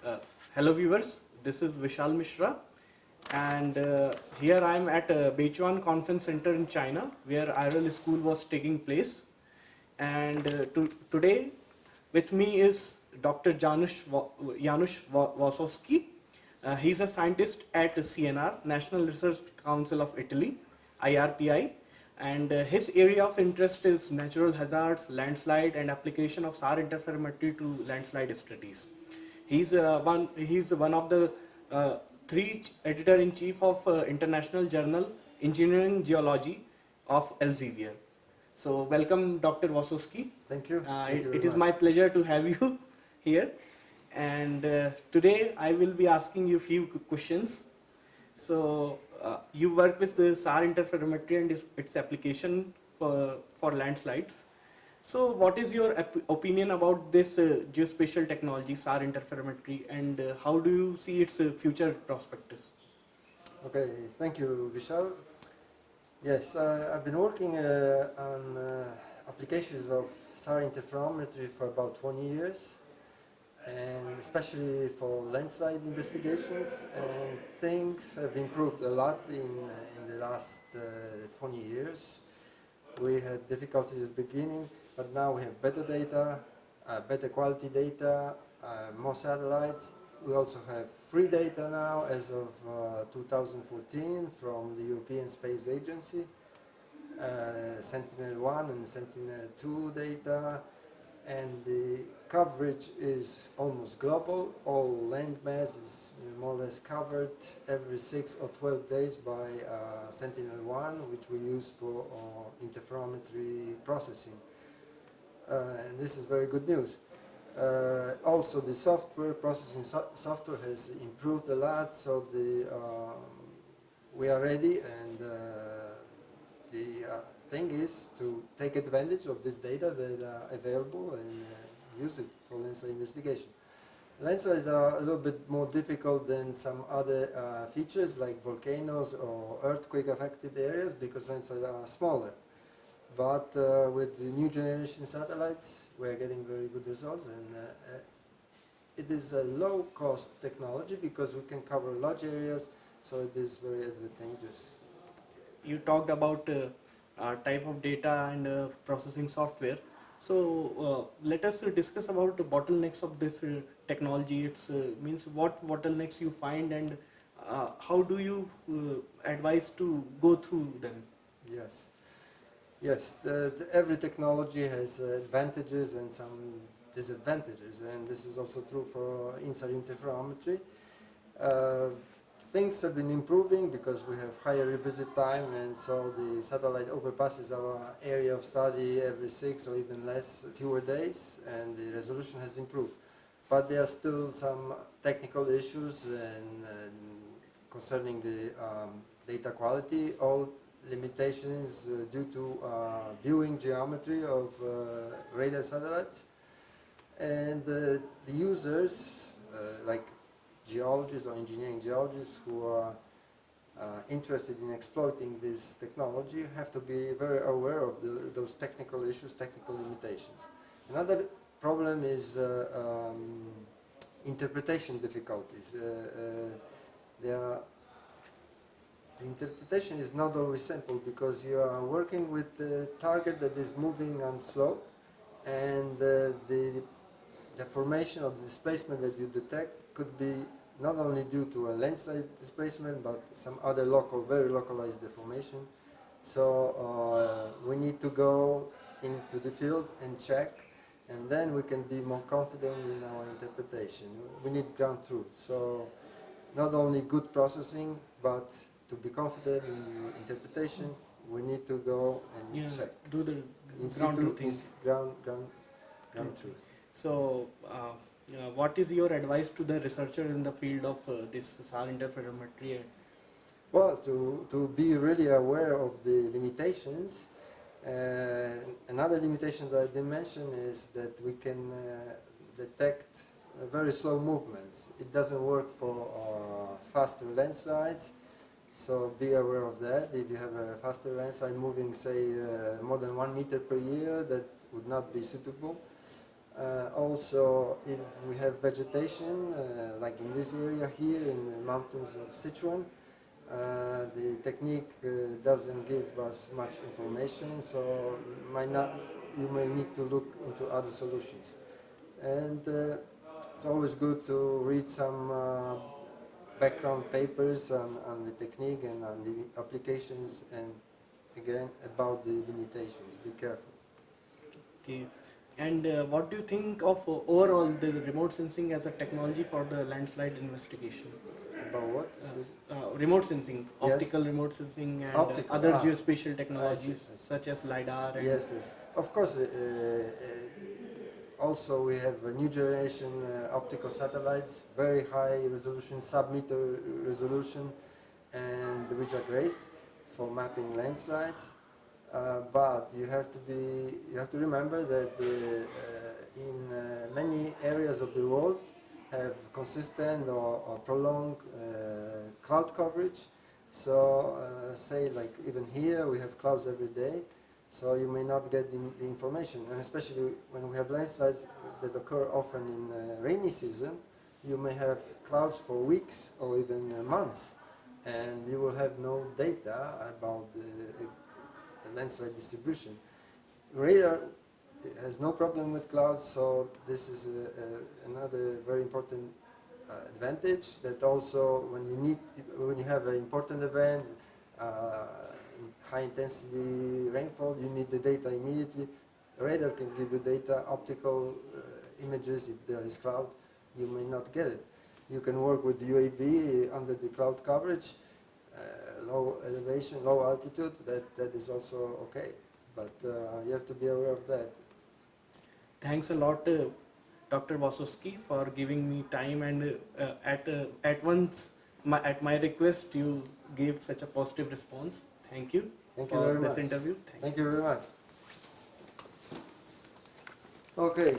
Uh, Hello viewers, this is Vishal Mishra and here I am at Beichuan Conference Center in China where IRL school was taking place, and today with me is Dr. Janusz Wasowski. He's a scientist at CNR, National Research Council of Italy, IRPI, and his area of interest is natural hazards, landslide, and application of SAR interferometry to landslide studies. He's one of the uh, three editor-in-chief of international journal Engineering Geology of Elsevier. So welcome, Dr. Wasowski. Thank you. Thank you It very is much. my pleasure to have you here. And today I will be asking you a few questions. So you work with the SAR interferometry and its application for landslides. So what is your opinion about this geospatial technology, SAR interferometry, and how do you see its future prospects? Okay, thank you, Vishal. Yes, I've been working on applications of SAR interferometry for about 20 years, and especially for landslide investigations. And things have improved a lot in the last 20 years. We had difficulties at the beginning, but now we have better data, better quality data, more satellites. We also have free data now as of 2014 from the European Space Agency, Sentinel-1 and Sentinel-2 data, and the coverage is almost global. All land mass is more or less covered every 6 or 12 days by Sentinel-1, which we use for interferometry processing. And this is very good news. Also, the software processing software has improved a lot, so we are ready, and the thing is to take advantage of this data that are available and use it for landslide investigation. Landslides are a little bit more difficult than some other features like volcanoes or earthquake affected areas because landslides are smaller. But with the new generation satellites, we are getting very good results, and it is a low cost technology because we can cover large areas, so it is very advantageous. You talked about type of data and processing software. So let us discuss about the bottlenecks of this technology. It's means what bottlenecks you find, and how do you advise to go through them? Yes. Yes, every technology has advantages and some disadvantages, and this is also true for INSAR interferometry. Uh, Things have been improving because we have higher revisit time, and so the satellite overpasses our area of study every 6 or even less, fewer days, and the resolution has improved. But there are still some technical issues and concerning the data quality. All limitations due to viewing geometry of radar satellites, and the users like geologists or engineering geologists who are interested in exploiting this technology have to be very aware of those technical issues, technical limitations. Another problem is interpretation difficulties. The interpretation is not always simple because you are working with a target that is moving on slope, and the deformation or the displacement that you detect could be not only due to a landslide displacement but some other local, very localized deformation. So we need to go into the field and check, and then we can be more confident in our interpretation. We need ground truth. So not only good processing, but to be confident in the interpretation, we need to go and check. Do the In ground situ, truthing. ground truth. So, what is your advice to the researcher in the field of this SAR interferometry? Well, to be really aware of the limitations, another limitation that I didn't mention is that we can detect very slow movements. It doesn't work for faster landslides, so be aware of that. If you have a faster landslide moving, say, more than 1 meter per year, that would not be suitable. Also, if we have vegetation, like in this area here in the mountains of Sichuan, the technique doesn't give us much information, so you may need to look into other solutions. And it's always good to read some background papers on the technique and on the applications, and again about the limitations. Be careful. Okay. And what do you think of overall the remote sensing as a technology for the landslide investigation? About what? Remote sensing, Yes. optical remote sensing, and Optical, other ah. geospatial technologies I see. such as LiDAR. And Yes, yes. Of course, also we have a new generation optical satellites, very high resolution, sub-meter resolution, and which are great for mapping landslides. But you have to remember that in many areas of the world have consistent or prolonged cloud coverage. So say like even here we have clouds every day, so you may not get the information, and especially when we have landslides that occur often in rainy season, you may have clouds for weeks or even months, and you will have no data about the landslide distribution. Radar has no problem with clouds, so this is another very important advantage. That also, when you have an important event, high intensity rainfall, you need the data immediately. Radar can give you data, optical images. If there is cloud, you may not get it. You can work with UAV under the cloud coverage. Low elevation, low altitude, that is also okay, but you have to be aware of that. thanks a lot, Dr. Wasowski, for giving me time, and at my request you gave such a positive response. Thank you. Thank you for very this much. interview. Thank you very much. Okay.